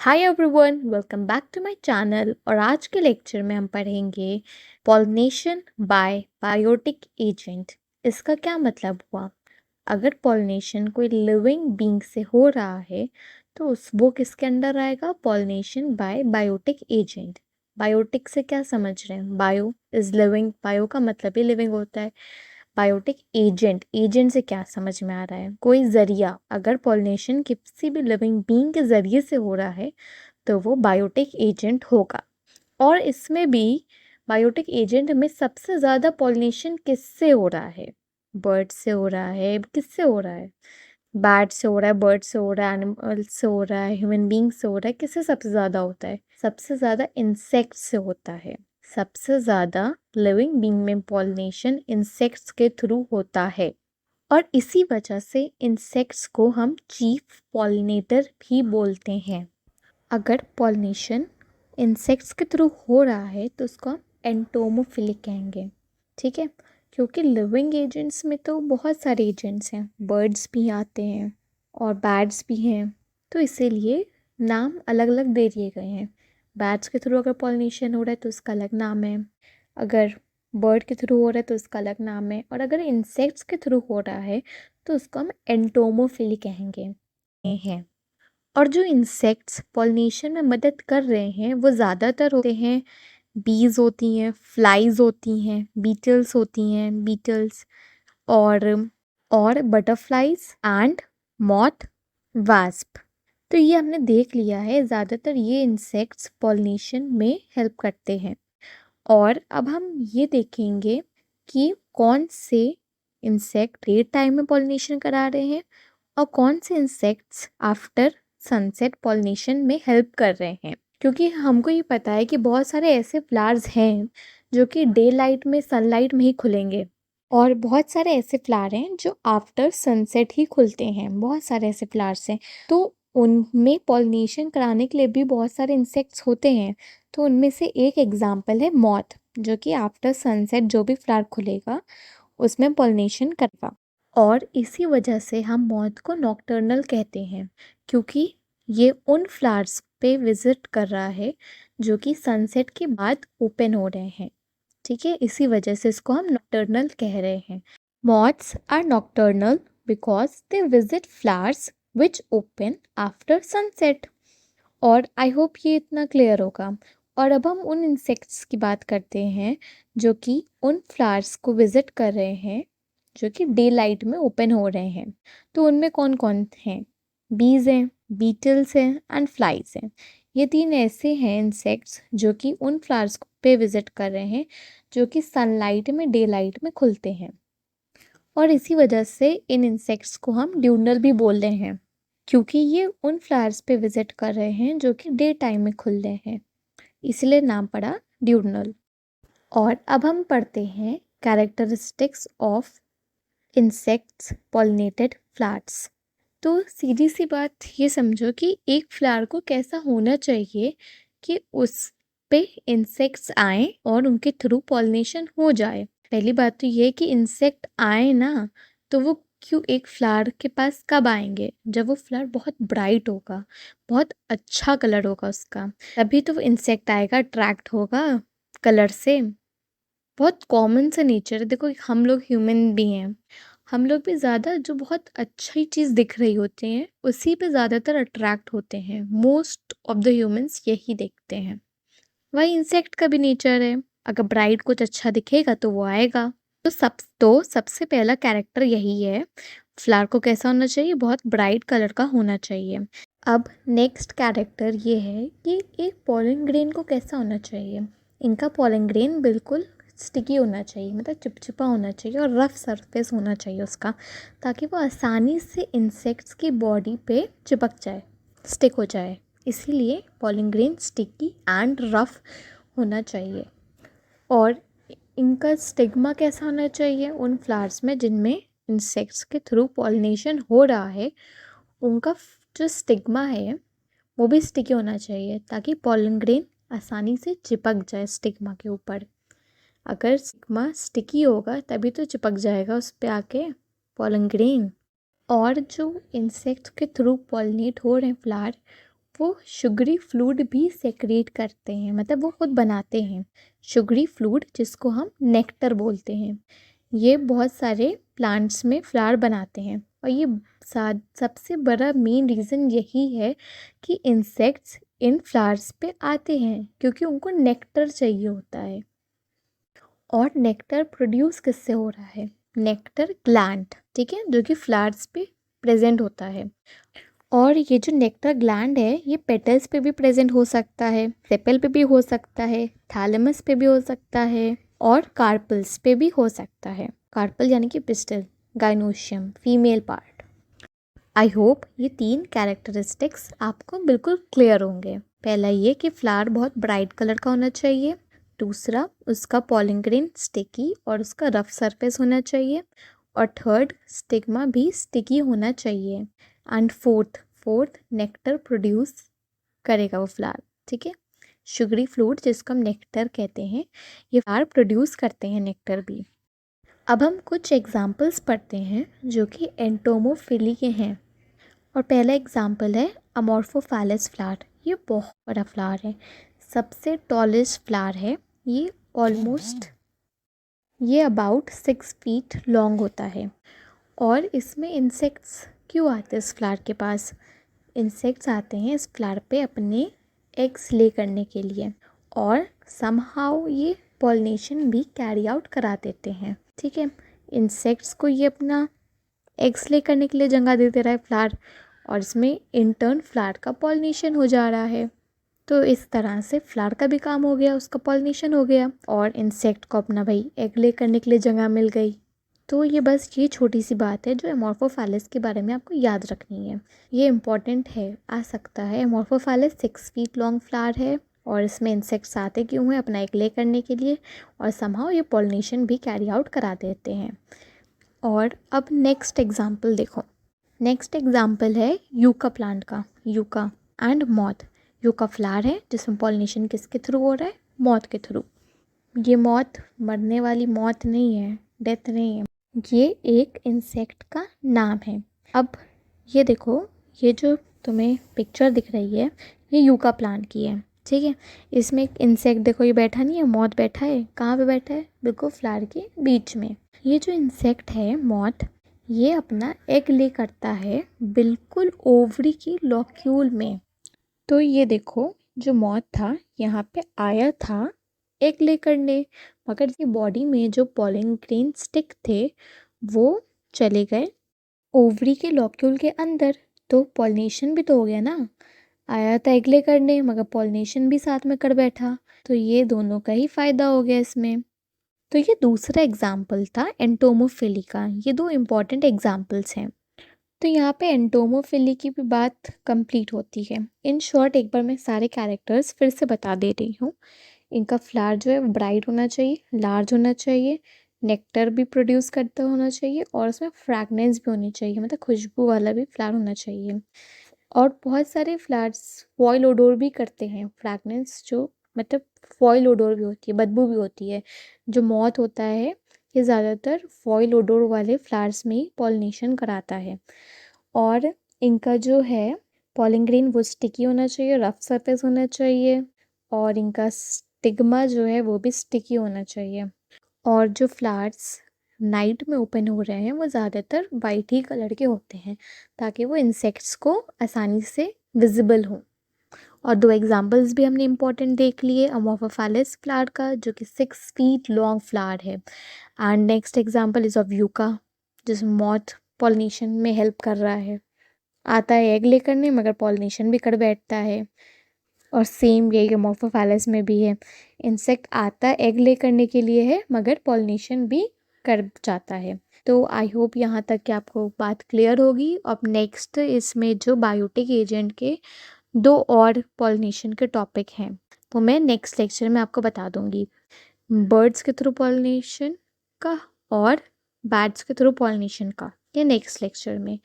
Hi everyone, welcome back to my channel. और आज के लेक्चर में हम पढ़ेंगे पॉलिनेशन बाय बायोटिक एजेंट। इसका क्या मतलब हुआ? अगर पॉलिनेशन कोई लिविंग बीइंग से हो रहा है तो वो किसके अंडर आएगा? Pollination by biotic agent. Biotic से क्या समझ रहे हैं? बायो इज लिविंग, बायो का मतलब ही लिविंग होता है। बायोटिक एजेंट, एजेंट से क्या समझ में आ रहा है? कोई जरिया। अगर पॉलिनेशन किसी भी लिविंग बीइंग के जरिए से हो रहा है तो वो बायोटिक एजेंट होगा। और इसमें भी बायोटिक एजेंट में सबसे ज़्यादा पॉलिनेशन किससे हो रहा है? बर्ड से हो रहा है। किससे हो रहा है? बैट से हो रहा है, बर्ड से हो रहा है, एनिमल से हो रहा है, ह्यूमन बींग से हो रहा है। किससे सबसे ज़्यादा होता है? सबसे ज़्यादा इंसेक्ट से होता है। सबसे ज़्यादा लिविंग बींग में पॉलिनेशन इंसेक्ट्स के थ्रू होता है। और इसी वजह से इंसेक्ट्स को हम चीफ पॉलिनेटर भी बोलते हैं। अगर पॉलिनेशन इंसेक्ट्स के थ्रू हो रहा है तो उसको हम एंटोमोफिलिक कहेंगे। ठीक है, क्योंकि लिविंग एजेंट्स में तो बहुत सारे एजेंट्स हैं, बर्ड्स भी आते हैं और बैट्स भी हैं, तो इसीलिए नाम अलग अलग दे दिए गए हैं। बैट्स के थ्रू अगर पॉलिनेशन हो रहा है तो उसका अलग नाम है, अगर बर्ड के थ्रू हो रहा है तो उसका अलग नाम है, और अगर इंसेक्ट्स के थ्रू हो रहा है तो उसको हम एंटोमोफिलिक कहेंगे हैं। और जो इंसेक्ट्स पॉलिनेशन में मदद कर रहे हैं वो ज़्यादातर होते हैं, बीज होती हैं, फ्लाइज होती हैं, बीटल्स होती हैं, बीटल्स और बटरफ्लाइज एंड मॉथ, वास्प। तो ये हमने देख लिया है, ज़्यादातर ये इंसेक्ट्स पॉलिनेशन में हेल्प करते हैं। और अब हम ये देखेंगे कि कौन से इंसेक्ट डे टाइम में पॉलिनेशन करा रहे हैं और कौन से इंसेक्ट्स आफ्टर सनसेट पॉलिनेशन में हेल्प कर रहे हैं। क्योंकि हमको ये पता है कि बहुत सारे ऐसे फ्लावर्स हैं जो कि डे लाइट में, सनलाइट में ही खुलेंगे, और बहुत सारे ऐसे फ्लावर हैं जो आफ्टर सनसेट ही खुलते हैं। बहुत सारे ऐसे फ्लावर्स हैं, तो उनमें पॉलिनेशन कराने के लिए भी बहुत सारे इंसेक्ट्स होते हैं। तो उनमें से एक एग्जाम्पल है मॉथ, जो कि आफ्टर सनसेट जो भी फ्लावर खुलेगा उसमें पॉलिनेशन करवा। और इसी वजह से हम मॉथ को नॉकटर्नल कहते हैं, क्योंकि ये उन फ्लावर्स पे विजिट कर रहा है जो कि सनसेट के बाद ओपन हो रहे हैं। ठीक है, इसी वजह से इसको हम नॉकटर्नल कह रहे हैं। Moths are nocturnal because they visit flowers which open after sunset. और आई होप ये इतना क्लियर होगा। और अब हम उन इंसेक्ट्स की बात करते हैं जो कि उन फ्लावर्स को विजिट कर रहे हैं जो कि डे लाइट में ओपन हो रहे हैं। तो उनमें कौन कौन हैं? बीज हैं, बीटल्स हैं एंड फ्लाइज हैं। ये तीन ऐसे हैं इंसेक्ट्स जो कि उन फ्लावर्स पे विजिट कर रहे हैं जो कि सनलाइट में, डे लाइट में खुलते हैं। और इसी वजह से इन इंसेक्ट्स को हम ड्यूनल भी बोल रहे हैं, क्योंकि ये उन फ्लावर्स पे विजिट कर रहे हैं जो कि डे टाइम में खुल रहे हैं, इसलिए नाम पड़ा ड्यूनल। और अब हम पढ़ते हैं characteristics of insects pollinated flowers. तो सीधी सी बात ये समझो कि एक फ्लावर को कैसा होना चाहिए कि उस पे इंसेक्ट्स आए और उनके थ्रू पॉलिनेशन हो जाए। पहली बात तो ये कि इंसेक्ट आए ना, तो वो क्यों एक फ्लावर के पास कब आएंगे? जब वो फ्लावर बहुत ब्राइट होगा, बहुत अच्छा कलर होगा उसका, तभी तो वो इंसेक्ट आएगा, अट्रैक्ट होगा कलर से। बहुत कॉमन सा नेचर है। देखो, हम लोग ह्यूमन भी हैं, हम लोग भी ज़्यादा जो बहुत अच्छी चीज़ दिख रही होती हैं उसी पे ज़्यादातर अट्रैक्ट होते हैं। मोस्ट ऑफ द ह्यूमंस यही देखते हैं। वही इंसेक्ट का भी नेचर है, अगर ब्राइट कुछ अच्छा दिखेगा तो वो आएगा। तो सबसे पहला कैरेक्टर यही है, फ्लावर को कैसा होना चाहिए? बहुत ब्राइट कलर का होना चाहिए। अब नेक्स्ट कैरेक्टर ये है कि एक पॉलन ग्रेन को कैसा होना चाहिए? इनका पॉलन ग्रेन बिल्कुल स्टिकी होना चाहिए, मतलब चिपचिपा होना चाहिए और रफ सरफेस होना चाहिए उसका, ताकि वो आसानी से इंसेक्ट्स की बॉडी पे चिपक जाए, स्टिक हो जाए। इसीलिए pollen grain sticky and rough होना चाहिए। और इनका स्टिग्मा कैसा होना चाहिए? उन फ्लावर्स में जिनमें इंसेक्ट्स के थ्रू पॉलिनेशन हो रहा है, उनका जो स्टिग्मा है वो भी स्टिकी होना चाहिए, ताकि पॉलन ग्रेन आसानी से चिपक जाए स्टिग्मा के ऊपर। अगर स्टिग्मा स्टिकी होगा तभी तो चिपक जाएगा उस पे आके पॉलन ग्रेन। और जो इंसेक्ट्स के थ्रू पॉलिनेट हो रहे हैं फ्लावर, वो शुगरी फ्लूइड भी सेक्रेट करते हैं, मतलब वो खुद बनाते हैं शुगरी फ्लूइड, जिसको हम नेक्टर बोलते हैं। ये बहुत सारे प्लांट्स में फ्लावर बनाते हैं, और ये सबसे बड़ा मेन रीज़न यही है कि इंसेक्ट्स इन फ्लावर्स पे आते हैं क्योंकि उनको नेक्टर चाहिए होता है। और नेक्टर प्रोड्यूस किससे हो रहा है? नेक्टर ग्लैंड, ठीक है, जो कि फ्लावर्स पे प्रेजेंट होता है। और ये जो नेक्टर ग्लैंड है ये पेटल्स पे भी प्रेजेंट हो सकता है, सेपल पे भी हो सकता है, थैलेमस पे भी हो सकता है, और कार्पल्स पे भी हो सकता है। कार्पल यानी कि pistol, gynoecium female part. I hope ये 3 कैरेक्टरिस्टिक्स आपको बिल्कुल क्लियर होंगे। पहला ये कि फ्लावर बहुत ब्राइट कलर का होना चाहिए, दूसरा उसका पॉलन ग्रेन स्टिकी और उसका रफ सरफेस होना चाहिए, और थर्ड स्टिग्मा भी स्टिकी होना चाहिए, एंड फोर्थ नेक्टर प्रोड्यूस करेगा वो फ्लावर, ठीक है। शुगरी फ्लूइड जिसको हम नेक्टर कहते हैं, ये फ्लावर प्रोड्यूस करते हैं नेक्टर भी। अब हम कुछ एग्जाम्पल्स पढ़ते हैं जो कि एंटोमोफिली के हैं। और पहला एग्जाम्पल है अमोर्फोफैलस फ्लावर। ये बहुत बड़ा फ्लावर है, सबसे टॉलेस्ट फ्लावर है। ये अबाउट 6 फीट लॉन्ग होता है। और इसमें इंसेक्ट्स क्यों आते हैं इस फ्लावर के पास? इंसेक्ट्स आते हैं इस फ्लावर पे अपने एग्स ले करने के लिए, और समहाउ ये पॉलिनेशन भी कैरी आउट करा देते हैं, ठीक है। इंसेक्ट्स को ये अपना एग्स ले करने के लिए जगह दे दे रहा है फ्लावर, और इसमें इंटर्न फ्लावर का पॉलिनेशन हो जा रहा है। तो इस तरह से फ्लावर का भी काम हो गया, उसका पॉलिनेशन हो गया, और इंसेक्ट को अपना भाई एग ले करने के लिए जगह मिल गई। तो ये बस ये छोटी सी बात है जो एमोर्फोफैलस के बारे में आपको याद रखनी है। ये इम्पॉर्टेंट है, आ सकता है। एमोर्फोफैलस 6 फीट लॉन्ग फ्लावर है, और इसमें इंसेक्ट्स आते क्यों हैं? अपना एग ले करने के लिए, और समहाउ ये पॉलिनेशन भी कैरी आउट करा देते हैं। और अब नेक्स्ट एग्जाम्पल देखो। नेक्स्ट एग्जाम्पल है यूका प्लांट का, yucca and moth. Yucca flower है जिसमें पॉलिनेशन किसके थ्रू हो रहा है? मॉथ के थ्रू। ये मॉथ मरने वाली मॉथ नहीं है, डेथ नहीं है, ये एक इंसेक्ट का नाम है। अब ये देखो, ये जो तुम्हें पिक्चर दिख रही है ये यूका प्लांट की है, ठीक है। इसमें एक इंसेक्ट देखो, ये बैठा नहीं है, मॉथ बैठा है। कहाँ पे बैठा है? बिल्कुल फ्लावर के बीच में। ये जो इंसेक्ट है मॉथ, ये अपना एग ले करता है बिल्कुल ओवरी की लॉक्यूल में। तो ये देखो, जो मॉथ था यहाँ पे आया था एग ले करने, मगर ये बॉडी में जो पॉलन ग्रेन स्टिक थे वो चले गए ओवरी के लॉक्यूल के अंदर। तो पॉलिनेशन भी तो हो गया ना, आया था एग ले करने मगर पॉलिनेशन भी साथ में कर बैठा। तो ये दोनों का ही फ़ायदा हो गया इसमें। तो ये दूसरा एग्जाम्पल था एंटोमोफिली का। ये 2 इम्पॉर्टेंट एग्जाम्पल्स हैं। तो यहाँ पे एंटोमोफिली की भी बात कंप्लीट होती है। इन शॉर्ट एक बार मैं सारे कैरेक्टर्स फिर से बता दे रही हूँ। इनका फ्लावर जो है वो ब्राइट होना चाहिए, लार्ज होना चाहिए, नेक्टर भी प्रोड्यूस करता होना चाहिए, और उसमें फ्रैगनेंस भी होनी चाहिए, मतलब खुशबू वाला भी फ्लावर होना चाहिए। और बहुत सारे फ्लावर्स फॉयल ओडोर भी करते हैं, फ्रैगनेंस जो मतलब फॉयल ओडोर भी होती है, बदबू भी होती है। जो मॉथ होता है ये ज़्यादातर फॉयल ओडोर वाले फ्लावर्स में ही पॉलिनेशन कराता है। और इनका जो है पॉलन ग्रेन वो स्टिकी होना चाहिए, रफ सरफेस होना चाहिए, और इनका स्टिग्मा जो है वो भी स्टिकी होना चाहिए। और जो फ्लावर्स नाइट में ओपन हो रहे हैं वो ज़्यादातर वाइट ही कलर के होते हैं, ताकि वो इंसेक्ट्स को आसानी से विजिबल हो। और 2 एग्जाम्पल्स भी हमने इम्पॉर्टेंट देख लिए, अमोर्फोफैलस फ्लावर का जो कि 6 फीट लॉन्ग फ्लावर है, and next example is of yucca जिसमें मॉथ पॉलिनेशन में हेल्प कर रहा है। आता है एग ले करने मगर पॉलिनेशन भी कर बैठता है। और सेम यही अमोर्फोफैलस में भी है, इंसेक्ट आता है एग ले करने के लिए है मगर पॉलिनेशन भी कर जाता है। तो आई होप यहाँ तक कि आपको बात क्लियर होगी। अब नेक्स्ट इसमें जो बायोटिक एजेंट के 2 और पॉलिनेशन के टॉपिक हैं वो मैं नेक्स्ट लेक्चर में आपको बता दूँगी। बर्ड्स के थ्रू पॉलिनेशन का और बैट्स के थ्रू पॉलिनेशन का, ये नेक्स्ट लेक्चर में।